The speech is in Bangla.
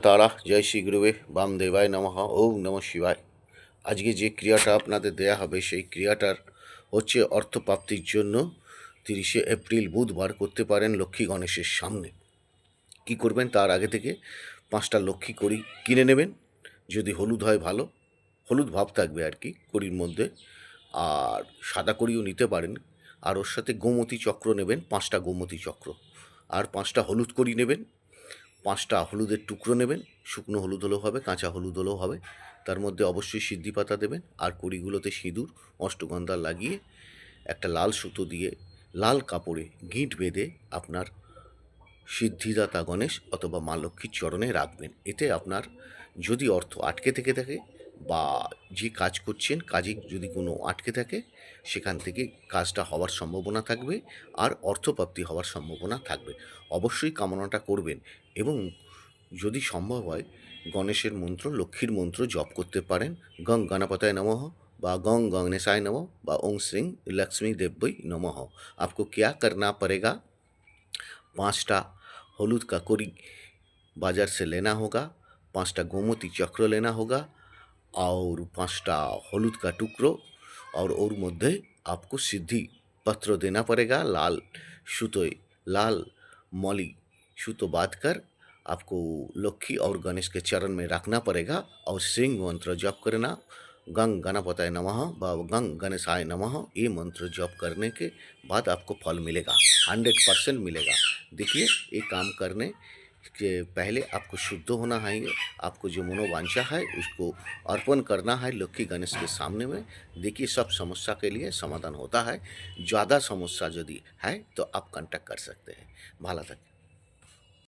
তারা জয় শ্রী গুরুবে বামদেবায় নমঃ ওম নমঃ শিবায়। আজকে যে ক্রিয়াটা আপনাদের দেয়া হবে সেই ক্রিয়াটার হচ্ছে অর্থপ্রাপ্তির জন্য 30শে এপ্রিল বুধবার করতে পারেন লক্ষ্মী গণেশের সামনে। কি করবেন তার আগে থেকে 5টা লক্ষ্মী কড়ি কিনে নেবেন, যদি হলুদ হয় ভালো, হলুদ ভাব থাকবে আর কি কড়ির মধ্যে, আর সাদা কড়িও নিতে পারেন। আর ওর সাথে গোমতী চক্র নেবেন, 5টা গোমতী চক্র, আর 5টা হলুদ কড়ি নেবেন, 5টা হলুদের টুকরো নেবেন, শুকনো হলুদ হলেও হবে, কাঁচা হলুদ হলেও হবে। তার মধ্যে অবশ্যই সিদ্ধি পাতা দেবেন, আর কড়িগুলোতে সিঁদুর অষ্টগন্ধা লাগিয়ে একটা লাল সুতো দিয়ে লাল কাপড়ে গিঁট বেঁধে আপনার সিদ্ধিদাতা গণেশ অথবা মা লক্ষ্মীর চরণে রাখবেন। এতে আপনার যদি অর্থ আটকে থেকে থাকে বা যে কাজ করছেন কাজে যদি কোনো আটকে থাকে, সেখান থেকে কাজটা হওয়ার সম্ভাবনা থাকবে, আর অর্থপ্রাপ্তি হওয়ার সম্ভাবনা থাকবে। অবশ্যই কামনাটা করবেন, এবং যদি সম্ভব হয় গণেশের মন্ত্র, লক্ষ্মীর মন্ত্র জপ করতে পারেন। গং গণপতায় নমঃ বা গং গণেशाय नमः বা ওং শ্রীং लक्ष्मी देव्यै नमः। आपको क्या करना पड़ेगा, 5टा हलूद का कड़ी बाज़ार से लेना होगा, 5टा गोमती चक्र लेना होगा, और 5टा हलूद का टुकड़ो, और मध्य आपको सिद्धि पत्र देना पड़ेगा। लाल सुतोय, लाल मौली सुतो बांध कर आपको लक्ष्मी और गणेश के चरण में रखना पड़ेगा, और सिंह मंत्र जप करना। गंग गणपताय नमः व गंग गणेशाय नमः, ये मंत्र जप करने के बाद आपको फल मिलेगा, 100% मिलेगा। देखिए, ये काम करने के पहले आपको शुद्ध होना है, आपको जो मनोवांछा है उसको अर्पण करना है लक्ष्मी गणेश के सामने में। देखिए, सब समस्या के लिए समाधान होता है। ज़्यादा समस्या यदि है तो आप कांटेक्ट कर सकते हैं। भाला तक।